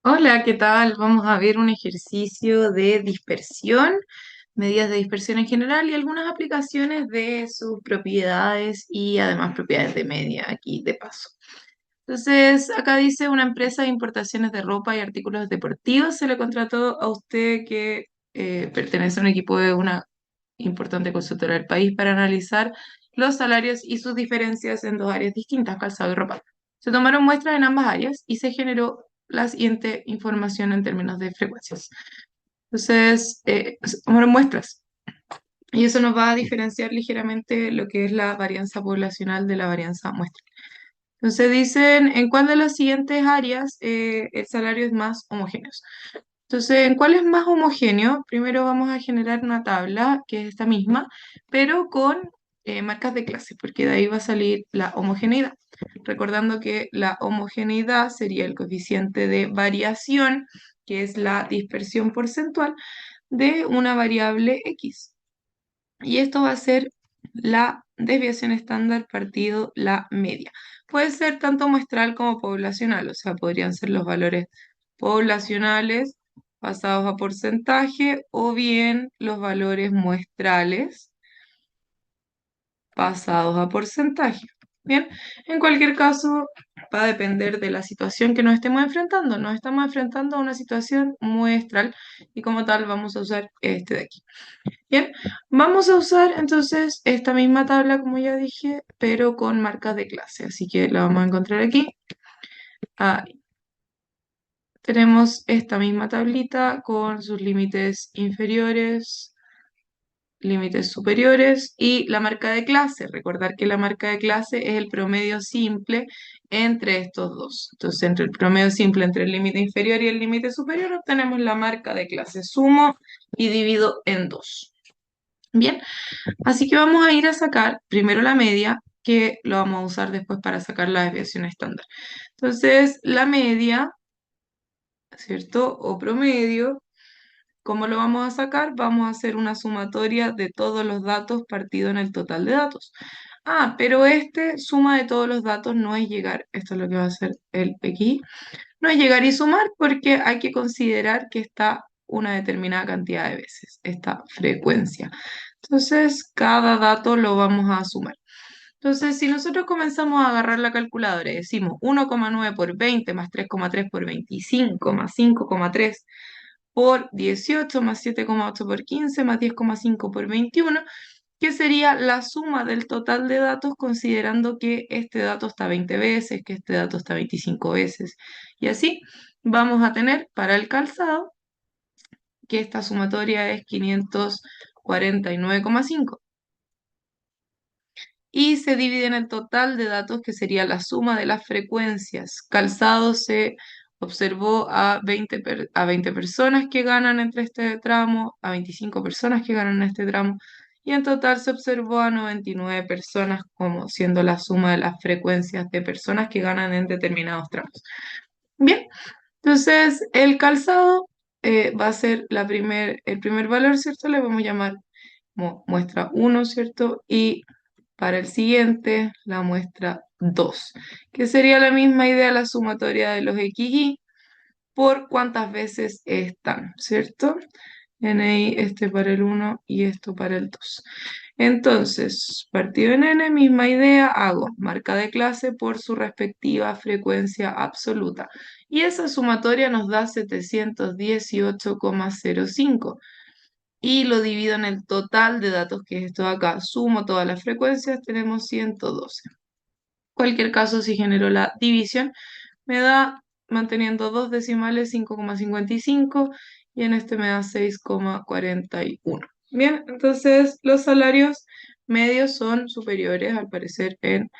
Hola, ¿qué tal? Vamos a ver un ejercicio de dispersión, medidas de dispersión en general y algunas aplicaciones de sus propiedades y además propiedades de media aquí de paso. Entonces, acá dice una empresa de importaciones de ropa y artículos deportivos se le contrató a usted que pertenece a un equipo de una importante consultora del país para analizar los salarios y sus diferencias en dos áreas distintas, calzado y ropa. Se tomaron muestras en ambas áreas y se generó la siguiente información en términos de frecuencias. Entonces, se tomaron muestras y eso nos va a diferenciar ligeramente lo que es la varianza poblacional de la varianza muestral. Entonces dicen en cuál de las siguientes áreas el salario es más homogéneo. Entonces, ¿en cuál es más homogéneo? Primero vamos a generar una tabla, que es esta misma, pero con marcas de clase, porque de ahí va a salir la homogeneidad. Recordando que la homogeneidad sería el coeficiente de variación, que es la dispersión porcentual de una variable X. Y esto va a ser la desviación estándar partido la media. Puede ser tanto muestral como poblacional, o sea, podrían ser los valores poblacionales pasados a porcentaje o bien los valores muestrales pasados a porcentaje. Bien, en cualquier caso, va a depender de la situación que nos estemos enfrentando. Nos estamos enfrentando a una situación muestral y como tal vamos a usar este de aquí. Bien, vamos a usar entonces esta misma tabla, como ya dije, pero con marcas de clase. Así que la vamos a encontrar aquí. Ahí. Tenemos esta misma tablita con sus límites inferiores, límites superiores y la marca de clase. Recordar que la marca de clase es el promedio simple entre estos dos. Entonces, entre el promedio simple entre el límite inferior y el límite superior, obtenemos la marca de clase. Sumo y divido en dos. Bien, así que vamos a ir a sacar primero la media, que lo vamos a usar después para sacar la desviación estándar. Entonces, la media, ¿cierto? O promedio, ¿cómo lo vamos a sacar? Vamos a hacer una sumatoria de todos los datos partido en el total de datos. Ah, pero este suma de todos los datos no es llegar, esto es lo que va a hacer el PQI, no es llegar y sumar porque hay que considerar que está una determinada cantidad de veces, esta frecuencia. Entonces, cada dato lo vamos a sumar. Entonces, si nosotros comenzamos a agarrar la calculadora y decimos 1,9 por 20 más 3,3 por 25 más 5,3 por 18 más 7,8 por 15 más 10,5 por 21, que sería la suma del total de datos considerando que este dato está 20 veces, que este dato está 25 veces. Y así vamos a tener para el calzado que esta sumatoria es 549,5 y se divide en el total de datos que sería la suma de las frecuencias. Calzado se observó a 20 personas que ganan entre este tramo, a 25 personas que ganan en este tramo y en total se observó a 99 personas como siendo la suma de las frecuencias de personas que ganan en determinados tramos. Bien, entonces el calzado va a ser el primer valor, ¿cierto? Le vamos a llamar muestra 1, ¿cierto? Y para el siguiente, la muestra 2, que sería la misma idea, la sumatoria de los XY por cuántas veces están, ¿cierto? NI, este para el 1 y esto para el 2. Entonces, partido en N, misma idea, hago marca de clase por su respectiva frecuencia absoluta. Y esa sumatoria nos da 718,05 y lo divido en el total de datos que es esto de acá. Sumo todas las frecuencias, tenemos 112. Cualquier caso, si genero la división, me da, manteniendo dos decimales, 5,55 y en este me da 6,41. Bien, entonces los salarios medios son superiores al parecer en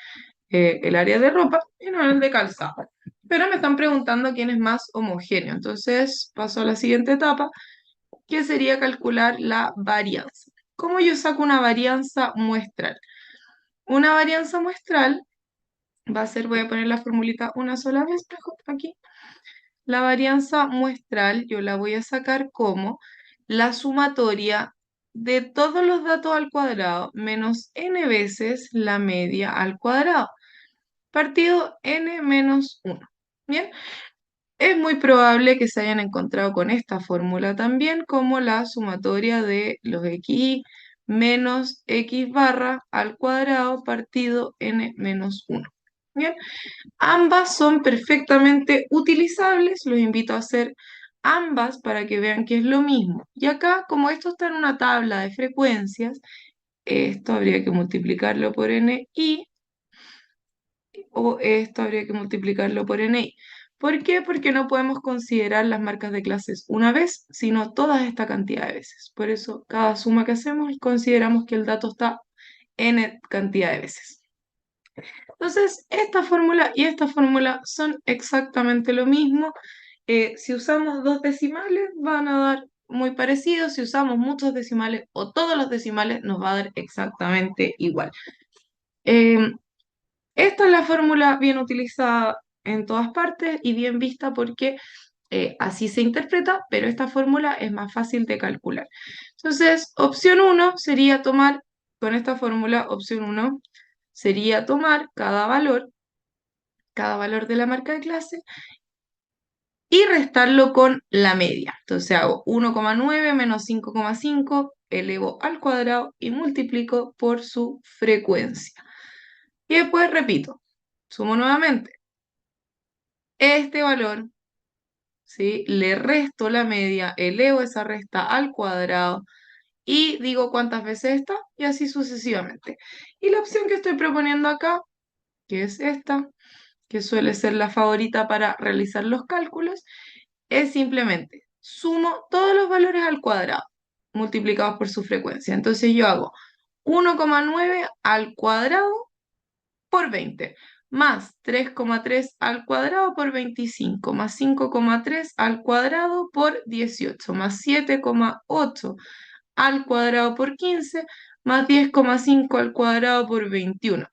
el área de ropa y no en el de calzado. Pero me están preguntando quién es más homogéneo. Entonces paso a la siguiente etapa, que sería calcular la varianza. ¿Cómo yo saco una varianza muestral? Una varianza muestral va a ser, voy a poner la formulita una sola vez mejor aquí. La varianza muestral yo la voy a sacar como la sumatoria de todos los datos al cuadrado menos n veces la media al cuadrado, partido n menos 1. Bien, Es muy probable que se hayan encontrado con esta fórmula también como la sumatoria de los x menos x barra al cuadrado partido n menos 1. Bien, ambas son perfectamente utilizables, los invito a hacer ambas para que vean que es lo mismo. Y acá, como esto está en una tabla de frecuencias, esto habría que multiplicarlo por ni o esto habría que multiplicarlo por ni. ¿Por qué? Porque no podemos considerar las marcas de clases una vez, sino toda esta cantidad de veces. Por eso, cada suma que hacemos, consideramos que el dato está n cantidad de veces. Entonces, esta fórmula y esta fórmula son exactamente lo mismo. Si usamos dos decimales, van a dar muy parecidos. Si usamos muchos decimales o todos los decimales, nos va a dar exactamente igual. Eh, Esta es la fórmula bien utilizada en todas partes y bien vista porque así se interpreta, pero esta fórmula es más fácil de calcular. Entonces, opción 1 sería tomar, con esta fórmula, opción 1 sería tomar cada valor de la marca de clase y restarlo con la media. Entonces hago 1,9 menos 5,5, elevo al cuadrado y multiplico por su frecuencia. Y después repito, sumo nuevamente este valor, ¿sí? Le resto la media, elevo esa resta al cuadrado y digo cuántas veces está y así sucesivamente. Y la opción que estoy proponiendo acá, que es esta, que suele ser la favorita para realizar los cálculos, es simplemente sumo todos los valores al cuadrado multiplicados por su frecuencia. Entonces yo hago 1,9 al cuadrado por 20, más 3,3 al cuadrado por 25, más 5,3 al cuadrado por 18, más 7,8 al cuadrado por 15, más 10,5 al cuadrado por 21.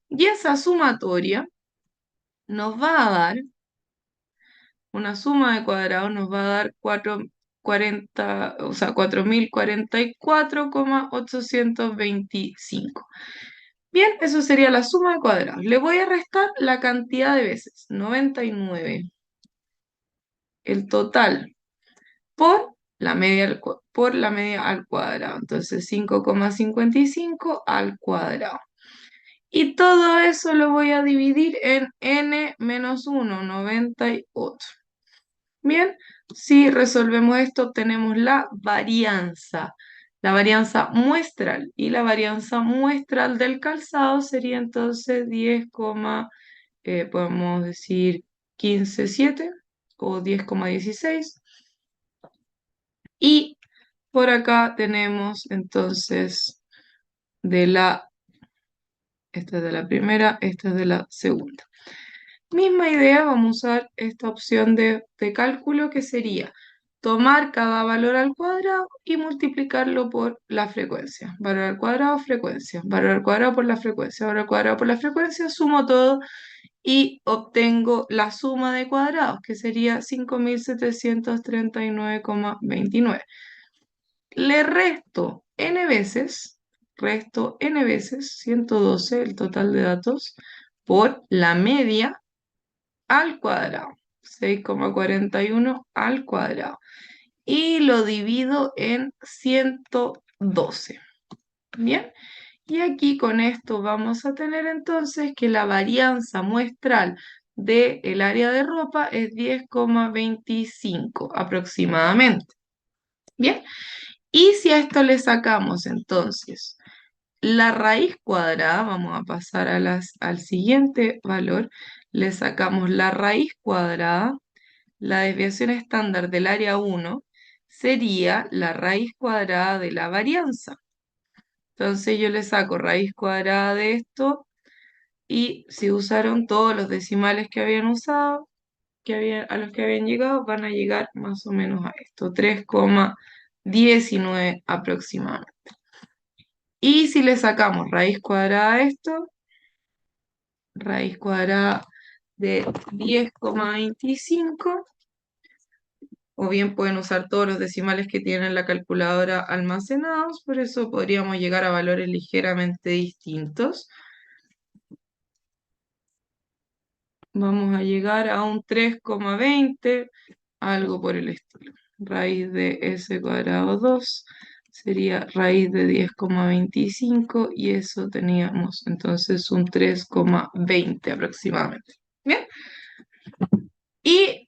Y esa sumatoria nos va a dar, una suma de cuadrados nos va a dar 40, o sea, 4044,825. Bien, eso sería la suma de cuadrados. Le voy a restar la cantidad de veces, 99, el total, por la media al cuadrado. Entonces, 5,55 al cuadrado. Y todo eso lo voy a dividir en n menos 1, 98. Bien, si resolvemos esto, obtenemos la varianza muestral. Y la varianza muestral del calzado sería entonces 10, podemos decir 15,7 o 10,16. Y por acá tenemos entonces de la, esta es de la primera, esta es de la segunda. Misma idea, vamos a usar esta opción de cálculo que sería tomar cada valor al cuadrado y multiplicarlo por la frecuencia. Valor al cuadrado, frecuencia. Valor al cuadrado por la frecuencia. Valor al cuadrado por la frecuencia, sumo todo y obtengo la suma de cuadrados, que sería 5.739,29. Le resto n veces, 112 el total de datos, por la media al cuadrado, 6,41 al cuadrado. Y lo divido en 112. Bien, y aquí con esto vamos a tener entonces que la varianza muestral del área de ropa es 10,25 aproximadamente. Bien, y si a esto le sacamos entonces la raíz cuadrada, vamos a pasar al siguiente valor, le sacamos la raíz cuadrada, la desviación estándar del área 1 sería la raíz cuadrada de la varianza. Entonces yo le saco raíz cuadrada de esto y si usaron todos los decimales que habían usado, a los que habían llegado, van a llegar más o menos a esto, 3,19 aproximadamente. Y si le sacamos raíz cuadrada a esto, raíz cuadrada de 10,25, o bien pueden usar todos los decimales que tienen la calculadora almacenados, por eso podríamos llegar a valores ligeramente distintos. vamos a llegar a un 3,20, algo por el estilo. Raíz de s cuadrado 2 sería raíz de 10,25 y eso teníamos entonces un 3,20 aproximadamente. Bien, y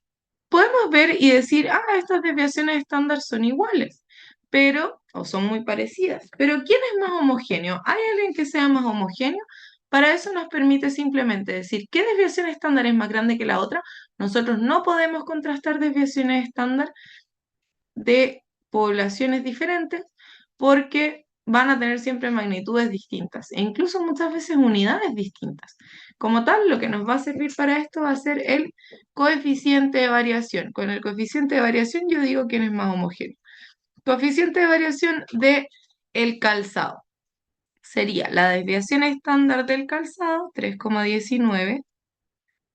podemos ver y decir, estas desviaciones estándar son iguales, pero, o son muy parecidas. Pero ¿quién es más homogéneo? ¿Hay alguien que sea más homogéneo? Para eso nos permite simplemente decir qué desviación estándar es más grande que la otra. Nosotros no podemos contrastar desviaciones estándar de poblaciones diferentes porque van a tener siempre magnitudes distintas e incluso muchas veces unidades distintas. Como tal, lo que nos va a servir para esto va a ser el coeficiente de variación. Con el coeficiente de variación yo digo quién es más homogéneo. Coeficiente de variación de el calzado sería la desviación estándar del calzado, 3,19,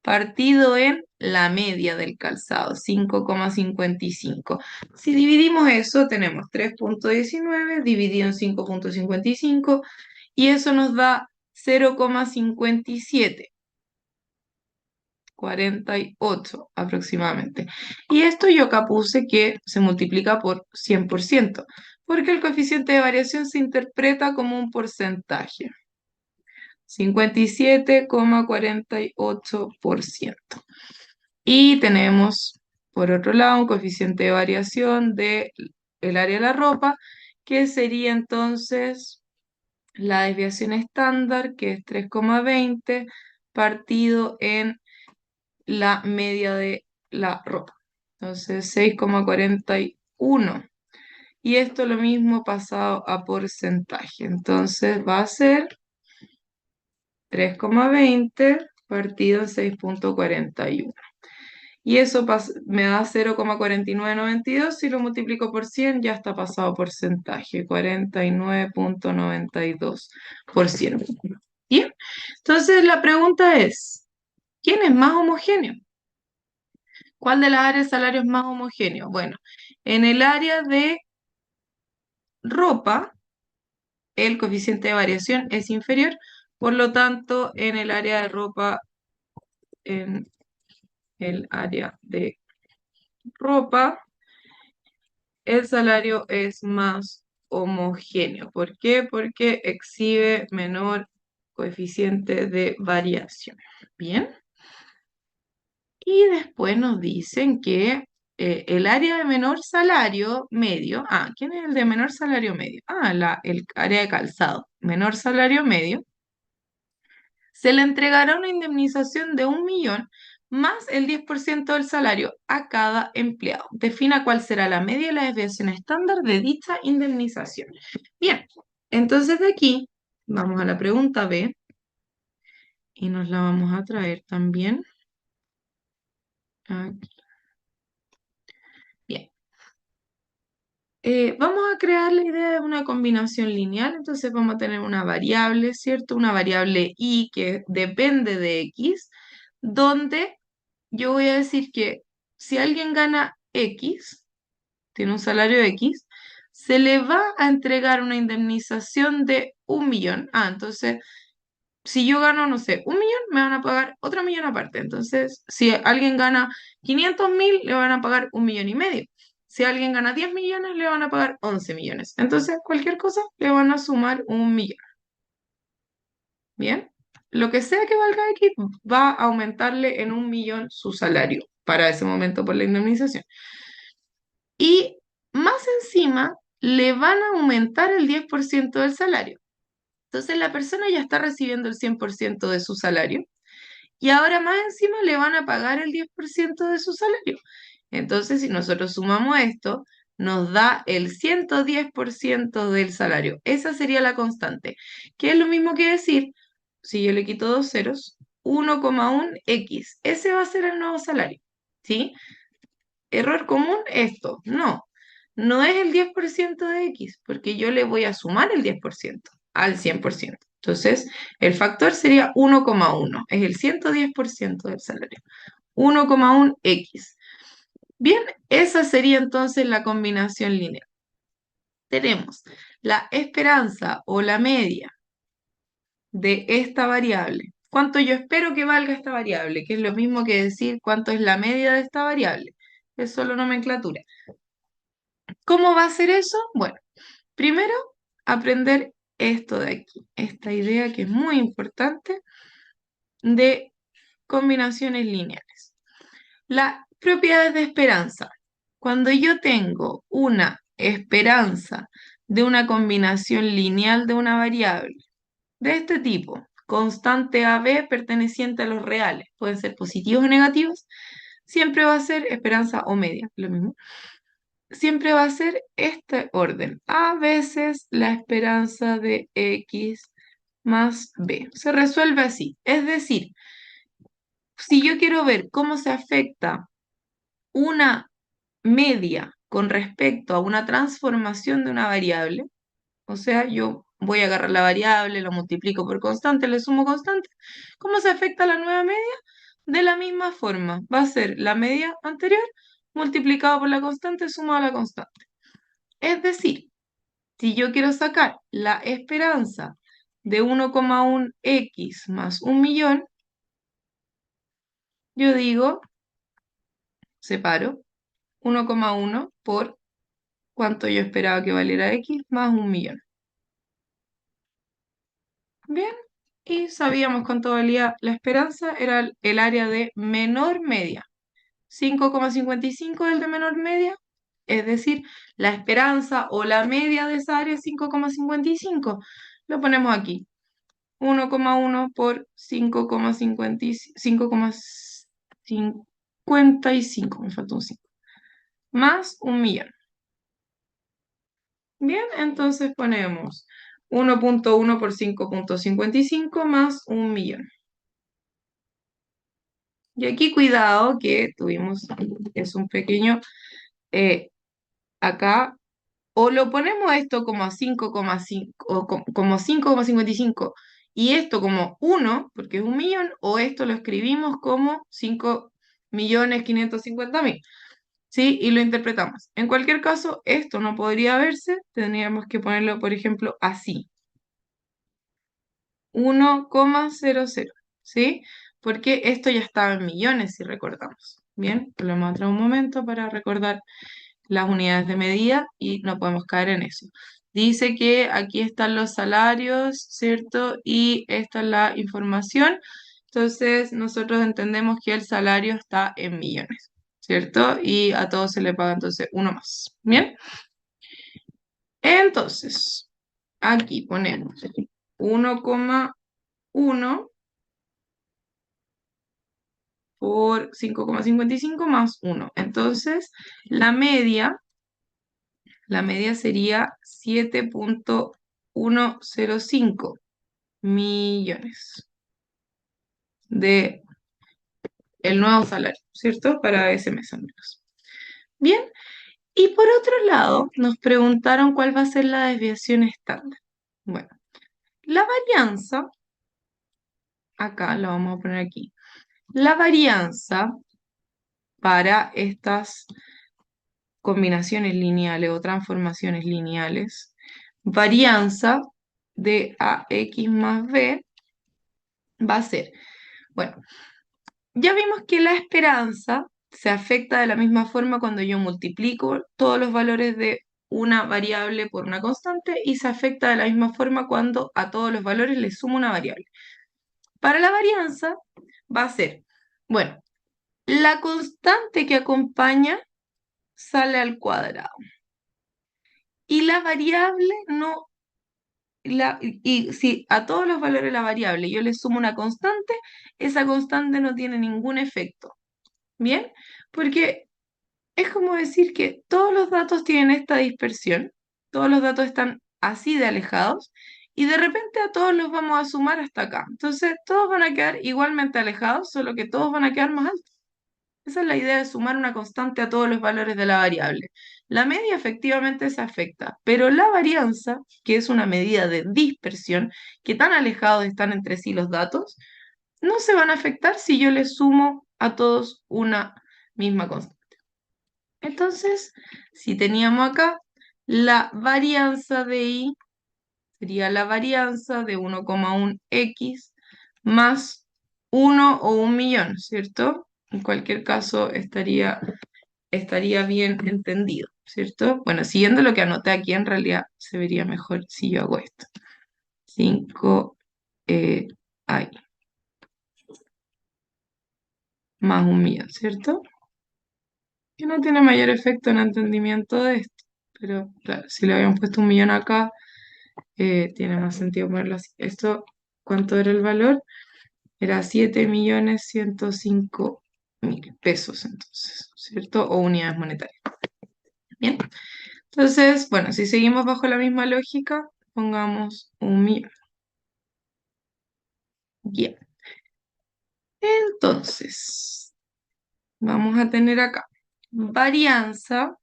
partido en la media del calzado, 5,55. Si dividimos eso, tenemos 3,19 dividido en 5,55 y eso nos da 0,57. 48 aproximadamente. Y esto yo acá puse que se multiplica por 100%, porque el coeficiente de variación se interpreta como un porcentaje. 57,48%. Y tenemos, por otro lado, un coeficiente de variación del área de la ropa, que sería entonces la desviación estándar, que es 3,20, partido en la media de la ropa. Entonces, 6,41. Y esto lo mismo pasado a porcentaje. Entonces, va a ser 3,20 partido en 6,41. Y eso me da 0,4992. Si lo multiplico por 100, ya está pasado a porcentaje, 49,92%. Bien, entonces la pregunta es, ¿quién es más homogéneo? ¿Cuál de las áreas de salario es más homogéneo? Bueno, en el área de ropa, el coeficiente de variación es inferior, por lo tanto, en el área de ropa, en el área de ropa, el salario es más homogéneo. ¿Por qué? Porque exhibe menor coeficiente de variación. Bien. Y después nos dicen que el área de menor salario medio, ¿quién es el de menor salario medio? El área de calzado, menor salario medio, se le entregará una indemnización de 1.000.000 más el 10% del salario a cada empleado. Defina cuál será la media y la desviación estándar de dicha indemnización. Bien, entonces de aquí vamos a la pregunta B y nos la vamos a traer también aquí. Bien. Vamos a crear la idea de una combinación lineal, entonces vamos a tener una variable, ¿cierto? Una variable y que depende de x, donde yo voy a decir que si alguien gana x, tiene un salario x, se le va a entregar una indemnización de 1.000.000. Entonces, si yo gano, no sé, 1.000.000, me van a pagar otro millón aparte. Entonces, si alguien gana 500.000, le van a pagar 1,500.000. Si alguien gana 10 millones, le van a pagar 11 millones. Entonces, cualquier cosa, le van a sumar 1.000.000. ¿Bien? Lo que sea que valga X va a aumentarle en 1.000.000 su salario para ese momento por la indemnización. Y más encima, le van a aumentar el 10% del salario. Entonces, la persona ya está recibiendo el 100% de su salario y ahora más encima le van a pagar el 10% de su salario. Entonces, si nosotros sumamos esto, nos da el 110% del salario. Esa sería la constante, que es lo mismo que decir, si yo le quito dos ceros, 1,1x. Ese va a ser el nuevo salario. ¿Sí? Error común, esto. No es el 10% de x, porque yo le voy a sumar el 10% al 100%. Entonces, el factor sería 1,1, es el 110% del salario. 1,1x. Bien, esa sería entonces la combinación lineal. Tenemos la esperanza o la media de esta variable cuánto yo espero que valga esta variable, que es lo mismo que decir cuánto es la media de esta variable. Es solo nomenclatura. ¿Cómo va a ser eso? Bueno, primero aprender esto de aquí, esta idea que es muy importante de combinaciones lineales. Las propiedades de esperanza. Cuando yo tengo una esperanza de una combinación lineal de una variable de este tipo, constante AB perteneciente a los reales, pueden ser positivos o negativos, siempre va a ser esperanza o media, lo mismo. Siempre va a ser este orden. A veces la esperanza de X más B. Se resuelve así. Es decir, si yo quiero ver cómo se afecta una media con respecto a una transformación de una variable, o sea, yo voy a agarrar la variable, lo multiplico por constante, le sumo constante, ¿cómo se afecta la nueva media? De la misma forma, va a ser la media anterior multiplicado por la constante sumado a la constante. Es decir, si yo quiero sacar la esperanza de 1,1x más 1.000.000, yo digo, separo 1,1 por cuánto yo esperaba que valiera x más 1.000.000. Bien, y sabíamos cuánto valía la esperanza, era el área de menor media. 5,55 es el de menor media, es decir, la esperanza o la media de esa área es 5,55. Lo ponemos aquí. 1,1 por 5,55, me falta un 5, más 1.000.000. Bien, entonces ponemos 1,1 por 5,55 más 1.000.000. Y aquí cuidado que tuvimos, es un pequeño, eh, acá, o lo ponemos esto como 5,5, o como 5,55 y esto como 1, porque es 1.000.000, o esto lo escribimos como 5.550.000, ¿sí? Y lo interpretamos. En cualquier caso, esto no podría verse, tendríamos que ponerlo, por ejemplo, así. 1,00, ¿sí? Porque esto ya estaba en millones, si recordamos. Bien, volvemos atrás un momento para recordar las unidades de medida y no podemos caer en eso. Dice que aquí están los salarios, ¿cierto? Y esta es la información. Entonces, nosotros entendemos que el salario está en millones, ¿cierto? Y a todos se le paga entonces uno más. ¿Bien? Entonces, aquí ponemos 1,1 por 5,55 más 1. Entonces, la media sería 7,105 millones de el nuevo salario, ¿cierto? Para ese mes al menos. Bien, y por otro lado, nos preguntaron cuál va a ser la desviación estándar. Bueno, la varianza, acá la vamos a poner aquí. La varianza para estas combinaciones lineales o transformaciones lineales, varianza de AX más B va a ser, bueno, ya vimos que la esperanza se afecta de la misma forma cuando yo multiplico todos los valores de una variable por una constante y se afecta de la misma forma cuando a todos los valores le sumo una variable. Para la varianza va a ser, bueno, la constante que acompaña sale al cuadrado y la variable no, y si a todos los valores de la variable yo le sumo una constante, esa constante no tiene ningún efecto. ¿Bien? Porque es como decir que todos los datos tienen esta dispersión, todos los datos están así de alejados, y de repente a todos los vamos a sumar hasta acá. Entonces, todos van a quedar igualmente alejados, solo que todos van a quedar más altos. Esa es la idea de sumar una constante a todos los valores de la variable. La media efectivamente se afecta, pero la varianza, que es una medida de dispersión, que tan alejados están entre sí los datos, no se van a afectar si yo les sumo a todos una misma constante. Entonces, si teníamos acá la varianza de I, sería la varianza de 1,1x más 1 o 1.000.000, ¿cierto? En cualquier caso estaría bien entendido, ¿cierto? Bueno, siguiendo lo que anoté aquí, en realidad se vería mejor si yo hago esto. 5 hay más 1.000.000, ¿cierto? Que no tiene mayor efecto en entendimiento de esto. Pero claro, si le habían puesto 1.000.000 acá, tiene más sentido ponerlo así. Esto, ¿cuánto era el valor? Era 7.105.000 pesos entonces, ¿cierto? O unidades monetarias. Bien. Entonces, bueno, si seguimos bajo la misma lógica, pongamos 1.000.000. Bien. Entonces, vamos a tener acá varianza,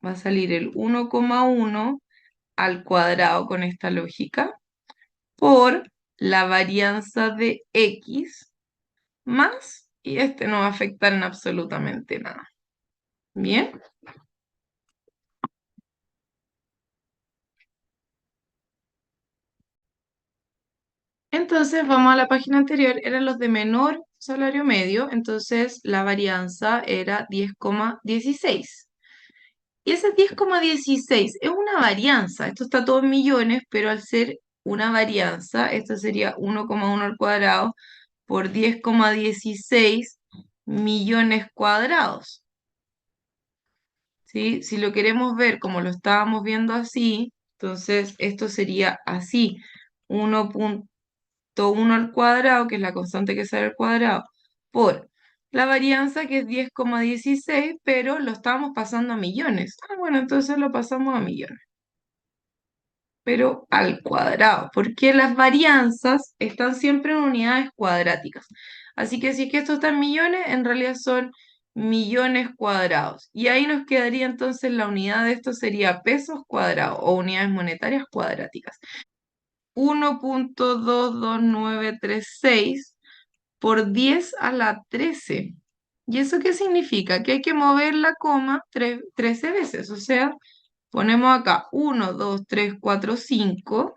va a salir el 1,1 al cuadrado con esta lógica, por la varianza de x más, y este no va a afectar en absolutamente nada. Bien, entonces vamos a la página anterior, eran los de menor salario medio, entonces la varianza era 10,16. Y ese 10,16 es una varianza, esto está todo en millones, pero al ser una varianza, esto sería 1,1 al cuadrado por 10,16 millones cuadrados. ¿Sí? Si lo queremos ver como lo estábamos viendo así, entonces esto sería así, 1,1 al cuadrado, que es la constante que sale al cuadrado, por la varianza que es 10,16, pero lo estábamos pasando a millones. Ah, bueno, entonces lo pasamos a millones, pero al cuadrado, porque las varianzas están siempre en unidades cuadráticas. Así que si es que esto está en millones, en realidad son millones cuadrados. Y ahí nos quedaría entonces la unidad de esto sería pesos cuadrados o unidades monetarias cuadráticas. 1,22936 por 10 a la 13. ¿Y eso qué significa? Que hay que mover la coma 13 veces. O sea, ponemos acá 1, 2, 3, 4, 5,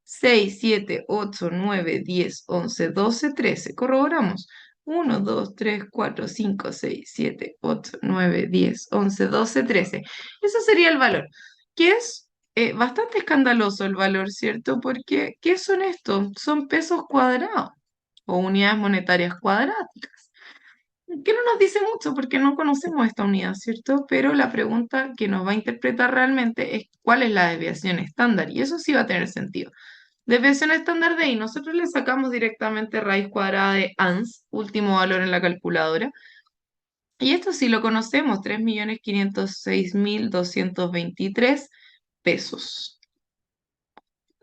6, 7, 8, 9, 10, 11, 12, 13. Corroboramos. 1, 2, 3, 4, 5, 6, 7, 8, 9, 10, 11, 12, 13. Eso sería el valor, que es bastante escandaloso el valor, ¿cierto? Porque, ¿qué son estos? Son pesos cuadrados o unidades monetarias cuadráticas, que no nos dice mucho porque no conocemos esta unidad, ¿cierto? Pero la pregunta que nos va a interpretar realmente es cuál es la desviación estándar, y eso sí va a tener sentido. Desviación estándar de I, nosotros le sacamos directamente raíz cuadrada de ANS, último valor en la calculadora, y esto sí lo conocemos, 3.506.223 pesos.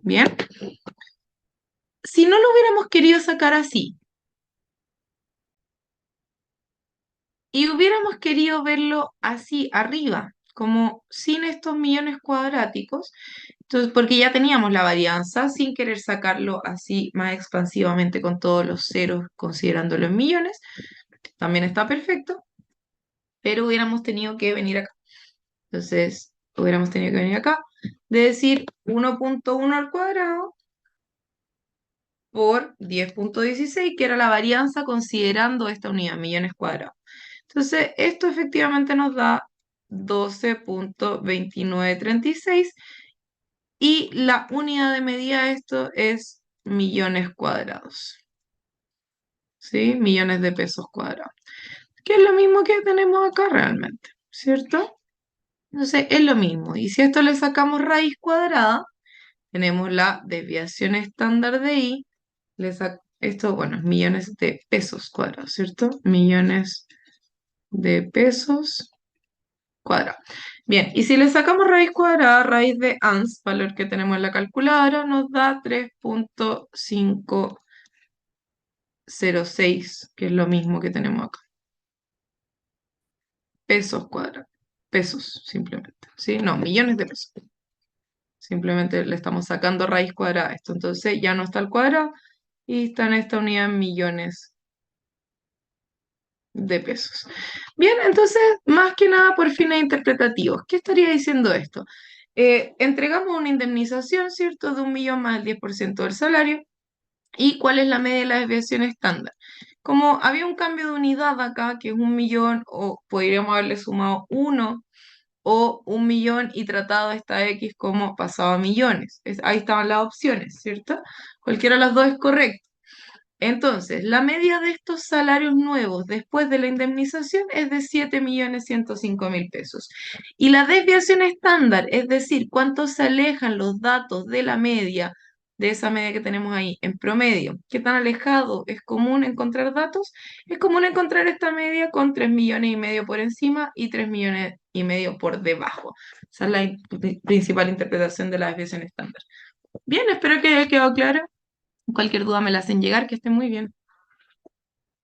Bien, si no lo hubiéramos querido sacar así, y hubiéramos querido verlo así arriba, como sin estos millones cuadráticos, entonces, porque ya teníamos la varianza, sin querer sacarlo así más expansivamente con todos los ceros, considerándolo en millones, también está perfecto, pero hubiéramos tenido que venir acá. Entonces, hubiéramos tenido que venir acá, de decir 1,1 al cuadrado por 10,16, que era la varianza considerando esta unidad, millones cuadrados. Entonces, esto efectivamente nos da 12,2936 y la unidad de medida de esto es millones cuadrados, ¿sí? Millones de pesos cuadrados, que es lo mismo que tenemos acá realmente, ¿cierto? Entonces, es lo mismo. Y si a esto le sacamos raíz cuadrada, tenemos la desviación estándar de I. Esto, bueno, es millones de pesos cuadrados, ¿cierto? Millones de pesos cuadrados. Bien, y si le sacamos raíz cuadrada, raíz de ANS, valor que tenemos en la calculadora, nos da 3,506, que es lo mismo que tenemos acá. Pesos cuadrados. Pesos, simplemente. ¿Sí? No, millones de pesos. Simplemente le estamos sacando raíz cuadrada a esto. Entonces ya no está al cuadrado y está en esta unidad en millones de pesos. Bien, entonces, más que nada por fines interpretativos, ¿qué estaría diciendo esto? Entregamos una indemnización, ¿cierto?, de 1.000.000 más el 10% del salario, ¿Y cuál es la media de la desviación estándar? Como había un cambio de unidad acá, que es 1.000.000, o podríamos haberle sumado 1, o 1.000.000 y tratado esta X como pasado a millones. Ahí estaban las opciones, ¿cierto? Cualquiera de las dos es correcta. Entonces, la media de estos salarios nuevos después de la indemnización es de 7.105.000 pesos. Y la desviación estándar, es decir, cuánto se alejan los datos de la media, de esa media que tenemos ahí, en promedio, qué tan alejado es común encontrar datos, es común encontrar esta media con 3.500.000 por encima y 3.500.000 por debajo. Esa es la principal interpretación de la desviación estándar. Bien, espero que haya quedado claro. Cualquier duda me la hacen llegar, que esté muy bien.